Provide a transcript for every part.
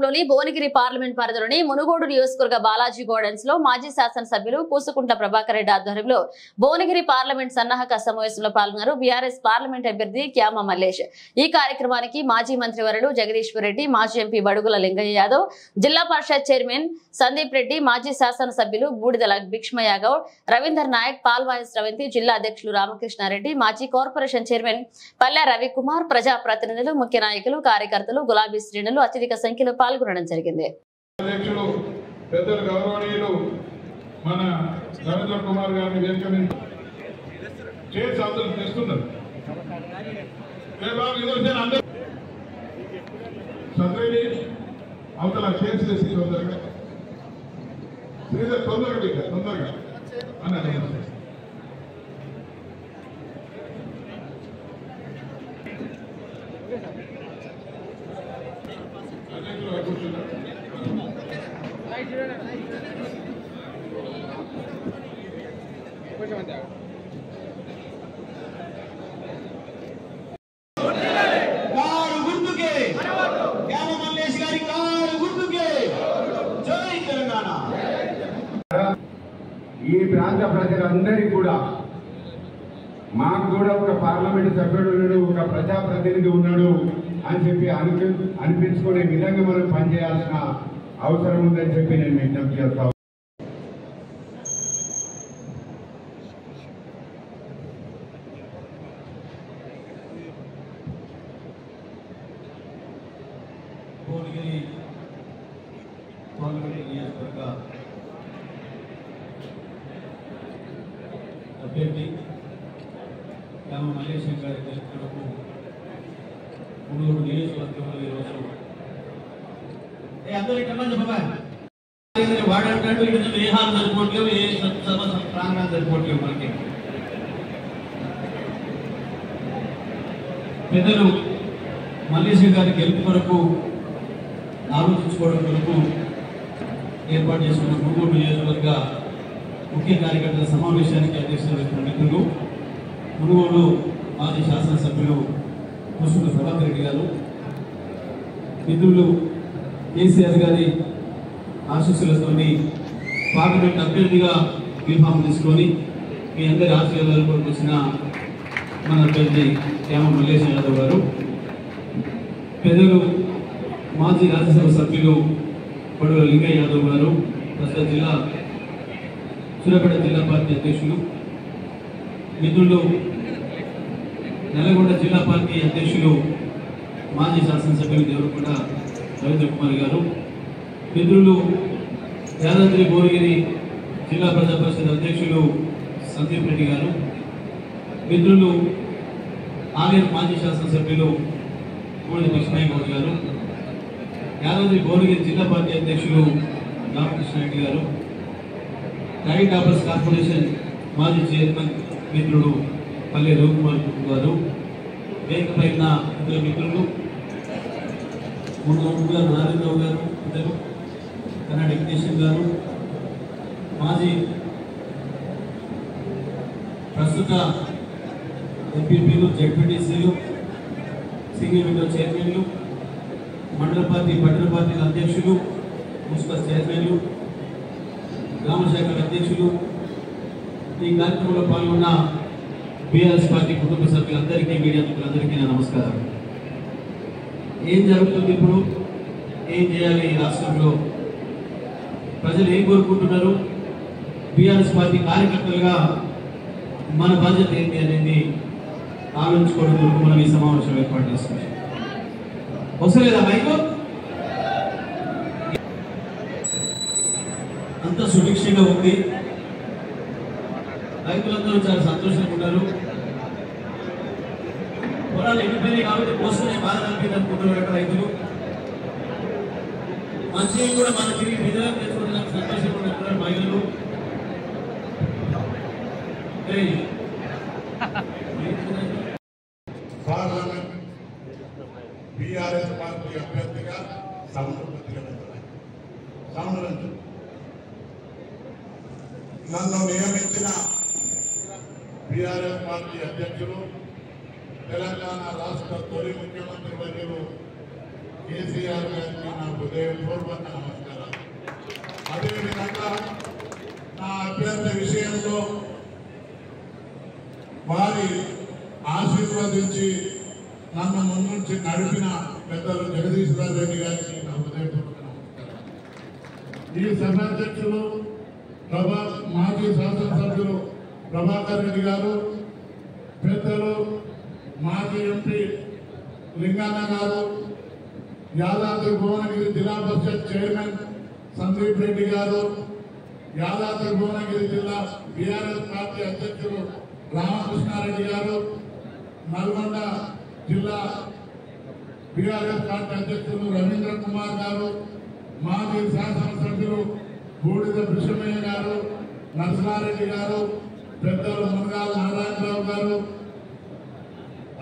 జిల్లాలోని భువనగిరి పార్లమెంట్ పరిధిలోని మునుగోడు నియోజకవర్గ బాలాజీ గార్డెన్స్ లో మాజీ శాసనసభ్యులు పూసుకుంట్ల ప్రభాకర్ రెడ్డి ఆధ్వర్యంలో భువనగిరి పార్లమెంట్ సన్నాహక సమావేశంలో పాల్గొన్నారు బీఆర్ఎస్ పార్లమెంట్ అభ్యర్థి క్యామ మల్లేష్। ఈ కార్యక్రమానికి మాజీ మంత్రివర్యులు జగదీశ్వర్ రెడ్డి, మాజీ ఎంపీ బడుగుల లింగయ్య యాదవ్, జిల్లా పరిషత్ చైర్మన్ సందీప్ రెడ్డి, మాజీ శాసనసభ్యులు బూడిదల భిక్ష్మయ్య గౌడ్, రవీందర్ నాయక్, పాల్వాయి స్రవంతి, జిల్లా అధ్యక్షులు రామకృష్ణారెడ్డి, మాజీ కార్పొరేషన్ చైర్మన్ పల్లె రవికుమార్, ప్రజా ప్రతినిధులు, ముఖ్య నాయకులు, కార్యకర్తలు, గులాబీ శ్రేణులు అత్యధిక సంఖ్యలో పాల్గొనడం జరిగింది। అధ్యక్షులు పెద్దలు గౌరవనీయులు మన రవీందర్ కుమార్ గారిని వేదిక మీద చేసి అవతల తెస్తున్నారు। అవతల చేసి తెచ్చి తొందరగా తొందరగా అన్నారు। ఈ ప్రాంత ప్రజలందరికీ కూడా మాకు కూడా ఒక పార్లమెంట్ సభ్యుడు ఉన్నాడు, ఒక ప్రజాప్రతినిధి ఉన్నాడు అని చెప్పి అనిపించుకునే విధంగా మనం పనిచేయాల్సిన అవసరం ఉందని చెప్పి నేను విజ్ఞప్తి చేస్తాను। భువనగిరి పార్లమెంట్ నియోజకవర్గ అభ్యర్థి క్యామ మల్లేష్ గారి గెలుపునకు మునుగోడు నియోజకవర్గంలో ఈరోజు వాడంటాడు ఇక్కడ ఏ హాలు సరిపోవట్లేవు, ఏ సభ ప్రాంగణాలు సరిపోవట్లేవు। మనకి పెద్దలు మల్లేష్ గారి గెలుపు కొరకు ఆలోచించుకోవడం కొరకు ఏర్పాటు చేసుకున్న మునుగోడు నియోజకవర్గ ముఖ్య కార్యకర్తల సమావేశానికి అధ్యక్షత వహిస్తున్న మిత్రులు మునుగోడు మాజీ శాసనసభ్యులు పూసుకుంట్ల ప్రభాకర్ రెడ్డి గారు, మిత్రులు కేసీఆర్ గారి ఆశీస్సులతోని పార్లమెంట్ అభ్యర్థిగా బీఫామ్ తీసుకొని మీ అందరి ఆశీర్వాదాలు కొరకు వచ్చిన మన అభ్యర్థి క్యామ మల్లేష్ యాదవ్ గారు, పెద్దలు మాజీ రాజ్యసభ సభ్యులు బడుగుల లింగయ్య యాదవ్ గారు, ప్రస్తుత సూర్యాపేట జిల్లా పార్టీ అధ్యక్షులు, మిత్రులు నల్గొండ జిల్లా పార్టీ అధ్యక్షులు మాజీ శాసనసభ్యులు దేవరకొండ రవీంద్ర కుమార్ గారు, మిత్రులు యాదాద్రి భువనగిరి జిల్లా ప్రజా పరిషత్ అధ్యక్షులు సందీప్ రెడ్డి గారు, మిత్రులు ఆలయ మాజీ శాసనసభ్యులు బూడిదల భిక్ష్మయ్య గౌడ్ గారు, యాదాద్రి భువనగిరి జిల్లా పార్టీ అధ్యక్షులు రామకృష్ణారెడ్డి గారు, రైట్ ఆపర్స్ కార్పొరేషన్ మాజీ చైర్మన్ మిత్రుడు పల్లె రవికుమార్ గారు, వేదికపై ఉన్న ఇద్దరు మిత్రులు గారు, నారాయణరావు గారు, ఇద్దరు కన్నా వెంకటేశ్వర గారు, మాజీ ప్రస్తుత ఎంపీపీలు, జడ్పీటీసీలు, సింగిల్ విండో చైర్మన్లు, మండల పార్టీ పట్టణ పార్టీల అధ్యక్షులు, మున్సిపల్ చైర్మన్లు, గ్రామ శాఖల అధ్యక్షులు, ఈ కార్యక్రమంలో పాల్గొన్న బీఆర్ఎస్ పార్టీ కుటుంబ సభ్యులందరికీ, మీడియా మిత్రులందరికీ నా నమస్కారం। ఏం జరుగుతుంది ఇప్పుడు, ఏం చేయాలి, ఈ రాష్ట్రంలో ప్రజలు ఏం కోరుకుంటున్నారు, బీఆర్ఎస్ పార్టీ కార్యకర్తలుగా మన బాధ్యత ఏంటి అనేది ఆలోచించుకోవడం కొరకు మనం ఈ సమావేశం ఏర్పాటు చేస్తున్నాం। వస్తలేదా మైకు? అంత సుభిక్షంగా ఉంది, రైతులందరూ చాలా సంతోషంగా ఉన్నారు। పొలాలు ఎండిపోయినాయి కాబట్టి పోసుకునే బాధ అనిపింది అనుకుంటున్నారు రైతులు, మంచి కూడా మన తిరిగి నిధులను తెచ్చుకోవడానికి సంతోషంగా ఉంటున్నారు మహిళలు। పార్లమెంట్ బీఆర్ఎస్ పార్టీ అభ్యర్థిగా నన్ను నియమించిన బీఆర్ఎస్ పార్టీ అధ్యక్షులు, తెలంగాణ రాష్ట్ర తొలి ముఖ్యమంత్రి వర్యులు కేసీఆర్ గారికి నా హృదయపూర్వక నమస్కారాలు. అదేవిధంగా నా అభ్యర్థి విషయంలో వారి ఆశీర్వదించి నన్ను ముందుంచి నడిపిన పెద్దలు జగదీశ్వర్ రెడ్డి గారికి నా హృదయపూర్వక నమస్కారం. ఈ సభాధ్యక్షులు మాజీ శాసనసభ్యులు ప్రభాకర్ రెడ్డి గారు, పెద్దలు మాజీ ఎంపీ లింగన్న గారు, యాదాద్రి భువనగిరి జిల్లా పరిషత్ చైర్మన్ సందీప్ రెడ్డి గారు, యాదాద్రి భువనగిరి జిల్లా బీఆర్ఎస్ పార్టీ అధ్యక్షులు రామకృష్ణారెడ్డి గారు, నల్గొండ జిల్లా బీఆర్ఎస్ పార్టీ అధ్యక్షులు రవీంద్ర కుమార్ గారు, మాజీ శాసనసభ్యులు బూడిద కృష్ణయ్య గారు, నరసింహారెడ్డి గారు, పెద్దలు మునగాల నారాయణరావు గారు,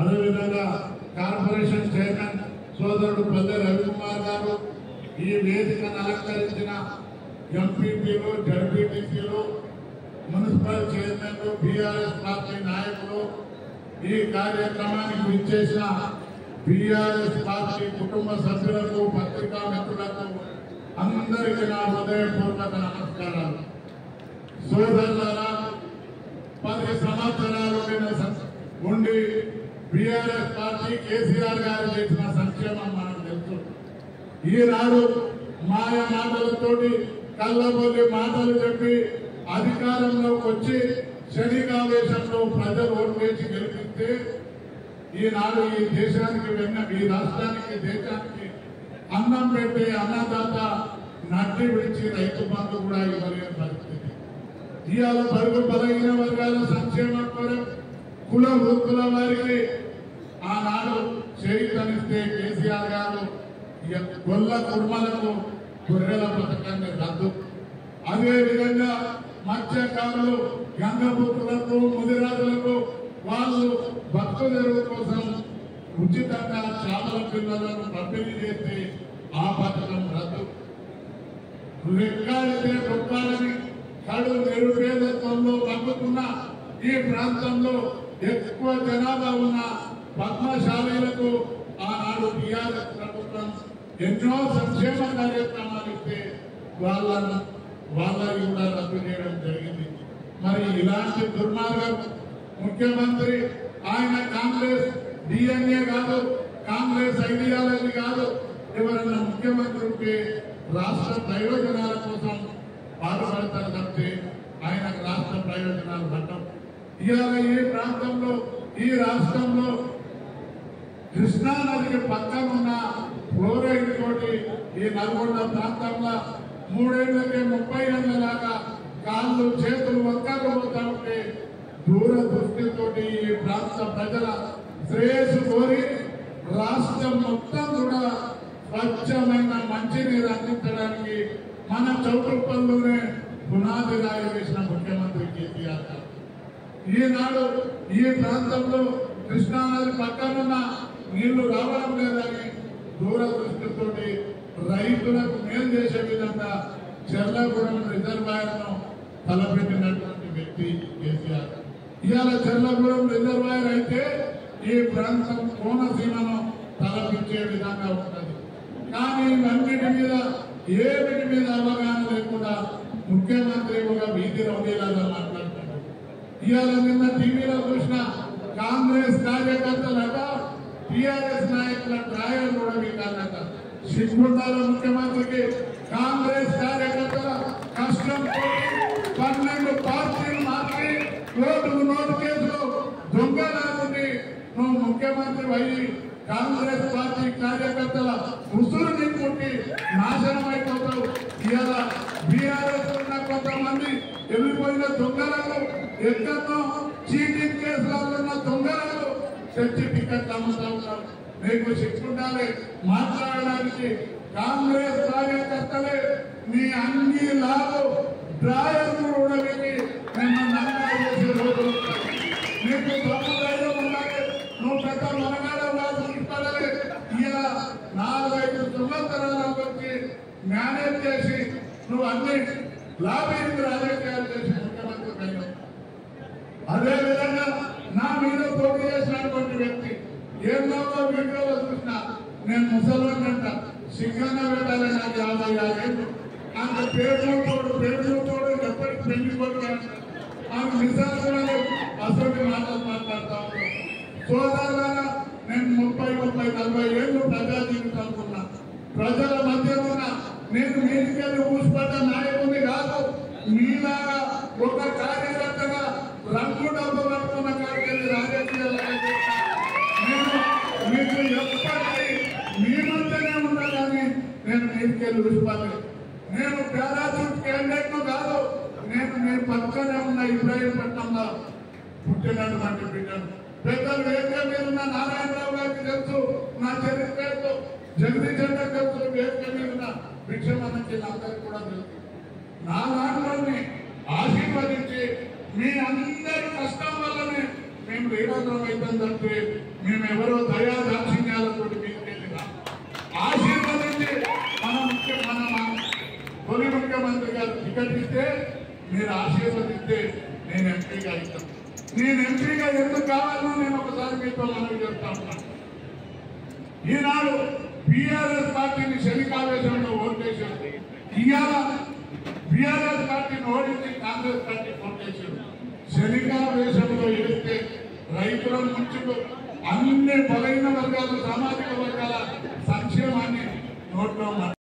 అదేవిధంగా కార్పొరేషన్ చైర్మన్ సోదరుడు పల్లె రవికుమార్ గారు, ఈ వేదికను అలంకరించిన ఎంపీపీలు, జడ్పీటీసీలు, మున్సిపల్ చైర్మన్లు, బీఆర్ఎస్ పార్టీ నాయకులు, ఈ కార్యక్రమానికి విచ్చేసిన బీఆర్ఎస్ పార్టీ కుటుంబ సభ్యులకు, పత్రికా మిత్రులకు అందరికీ నా హృదయపూర్వక నమస్కారాలు. సోదరులారా, 10 సంవత్సరాలు ఉండి బీఆర్ఎస్ పార్టీ కేసీఆర్ గారు చేసిన సంక్షేమం మనకు తెలుసు. ఈనాడు మాయ మాటలతోటి, కళ్ళబొల్లి మాటలు చెప్పి అధికారంలోకి వచ్చి శనికావేశంలో ప్రజలు ఓటు వేసి గెలిపిస్తే ఈనాడు ఈ దేశానికి ఈ రాష్ట్రానికి, దేశానికి అన్నం పెట్టే అన్నదాత నడ్డి విడిచి రైతు బంధు కూడా ఇవ్వలేని పరిస్థితి. ఇవాళ బడుగు బలహీన వర్గాల సంక్షేమం కొరకు కుల వృత్తుల వారికి ఆనాడు చేయుతనిస్తే కేసీఆర్ గారు గొల్ల కుర్మలకు గొర్రెల పథకాన్ని రద్దు. అదేవిధంగా మత్స్యకారులు, గంగపుత్రులకు, ముదిరాజులకు వాళ్ళు భక్తు తెరువు కోసం ఉచితంగా చేపల పిల్లలను పంపిణీ చేస్తే ఆ పథకం రద్దు. రెక్కాడితే రొక్కాలని కడు నిరుపేదత్వంలో పంపుతున్న ఈ ప్రాంతంలో ఎక్కువ జనాభా ఉన్న పద్మశాలీలకు ఆనాడు టీఆర్ఎస్ ప్రభుత్వం ఎన్నో సంక్షేమ కార్యక్రమాలు ఇస్తే వాళ్ళని కూడా రద్దు చేయడం జరిగింది. మరి ఇలాంటి దుర్మార్గం ముఖ్యమంత్రి, ఆయన కాంగ్రెస్ డిఎన్ఏ కాదు, కాంగ్రెస్ ఐడియాలజీ కాదు. ఎవరన్నా ముఖ్యమంత్రి ఉంటే రాష్ట్ర ప్రయోజనాల కోసం పాటుపడతారు తప్పితే ఆయనకు రాష్ట్ర ప్రయోజనాలు పట్టం. ఇవాళ ఈ ప్రాంతంలో, ఈ రాష్ట్రంలో కృష్ణా నదికి పక్కన ఉన్న ఫ్లోరైడ్ తోటి ఈ నల్గొండ ప్రాంతంలో 3 ఏళ్లకే 30 ఏళ్లలాగా కాళ్ళు చేతులు వంకలు పోతా ఉంటే దూరదృష్టితోటి ఈ ప్రాంత ప్రజల శ్రేయస్సు కోరి రాష్ట్రం మొత్తం కూడా స్వచ్ఛమైన మంచినీరు అందించడానికి మన చౌటుప్పల్లోనే పునాది రాయి వేసిన ముఖ్యమంత్రి కేసీఆర్ గారు. ఈనాడు ఈ ప్రాంతంలో కృష్ణానది పక్కనున్న నీళ్లు రావడం లేదని దూరదృష్టితోటి రైతులకు మేలు చేసే విధంగా చెర్లగూడెం రిజర్వాయర్ను తలపెట్టినటువంటి వ్యక్తి కేసీఆర్. ఇవాళ చెర్లగూడెం రిజర్వాయర్ అయితే ఈ ప్రాంతం కోనసీమను తలపించే విధంగా ఉంటుంది. కానీ ఇవన్నిటి మీద ఏమిటి మీద అవగాహన లేకుండా ముఖ్యమంత్రి ఒక వీధి రౌడీలాగా మాట్లాడుతున్నాడు. ఇవాళ నిన్న టీవీలో చూసిన కాంగ్రెస్ కార్యకర్తలట టీఆర్ఎస్ నాయకుల డ్రాయర్ కూడా వీళ్ళట. సిగ్గుండాల ముఖ్యమంత్రికి కాంగ్రెస్ కార్యకర్తల కష్టం 12 పార్టీలు మార్చి నోటు కేసులో దొంగలాగుండి నువ్వు ముఖ్యమంత్రి అయ్యి కాంగ్రెస్ పార్టీ కార్యకర్తల ఉసురు నింపుంటి నాశనం అయిపోతావు. ఇవాళ బీఆర్ఎస్ ఉన్న కొంతమంది వెళ్ళిపోయిన దొంగలకు, ఎక్కడో చీటింగ్ కేసులలో ఉన్న దొంగలకు చర్చి టికెట్లు అమ్ముతా ఉంటారు. నీకు సిగ్గుండాలి మాట్లాడడానికి. కాంగ్రెస్ కార్యకర్తలే నీ అన్ని లాభం డ్రాయర్లు ఉండడానికి నిన్న నమ్మకం చేసే రోజులు ఉంటాయి. నీకు తప్పుదైనా ఉండాలి. నువ్వు పెద్ద మనగాడ పడాలి. ఇలా 4-5 సంవత్సరాల వచ్చి మేనేజ్ చేసి నువ్వు అన్ని లాభానికి రాజకీయాలు చేసి ముఖ్యమంత్రి అయినావు. అదేవిధంగా నా మీద పోటీ చేసినటువంటి వ్యక్తి ఏందో వీడియోలో చూసిన నేను ముసలివాడిని అంట సిగ్గంగా పెట్టాలి నాకు 55 ఏళ్ళు అంత పేరుతోడు ఎప్పటికి పెళ్లి కొడుకు ఆమె నిజాలు కూడా అసలు మాటలు మాట్లాడుతా ఉంటాను. సోదరులారా నేను 30-40 ఏళ్ళు ప్రజా జీవితం ఉన్నా, ప్రజల మధ్య ఉన్నా. నేను మీదికెళ్ళి ఊసిపడ్డ నాయకుడిని కాదు, మీలాగా ఒక కార్యకర్తగా రంగు డబ్బు పట్టుకున్న కార్యక్రమం రాజకీయాలు నేను మీకు ఎప్పటికీ మీ మధ్యనే ఉండాలని నేను మీదికెళ్ళి ఊసిపడలేదు. నేను పారాచూట్ క్యాండిడేట్ కాదు, నేను పక్కనే ఉన్న ఇబ్రాహీంపట్నంలో పుట్టినటువంటి బిడ్డను. పెద్దలు వేదిక మీద ఉన్న నారాయణరావు గారికి తెలుసు నా చరిత్రతో, జగదీష్ రెడ్డి తెలుసు వేదిక మీద ఉన్న భిక్షమంత్రి అందరికీ కూడా తెలుసు. నా దాంట్లోని ఆశీర్వదించి మీ అందరి కష్టం వల్లనే మేము లీడర్లం అవుతుందంటే మేమెవరో దయా దాక్షిణ్యాలతో మీకు తెలియదా ఆశీర్వదించి మన తొలి ముఖ్యమంత్రి గారు టికెట్ ఇస్తే మీరు ఆశీర్వదిస్తే నేను ఎంపీగా అవుతాను. నేను ఎంపీగా ఎందుకు కావాలో నేను ఒకసారి మీతో మనవి చెప్తా ఉన్నాను. ఈనాడు బీఆర్ఎస్ పార్టీని శనికావేశంలో ఓటేశారు, ఇవాళ బీఆర్ఎస్ పార్టీని ఓడించి కాంగ్రెస్ పార్టీ ఓటేశారు. శనికావేశంలో వేస్తే రైతులను ముంచుకు అన్ని బలైన వర్గాల సామాజిక వర్గాల సంక్షేమాన్ని నోట్లో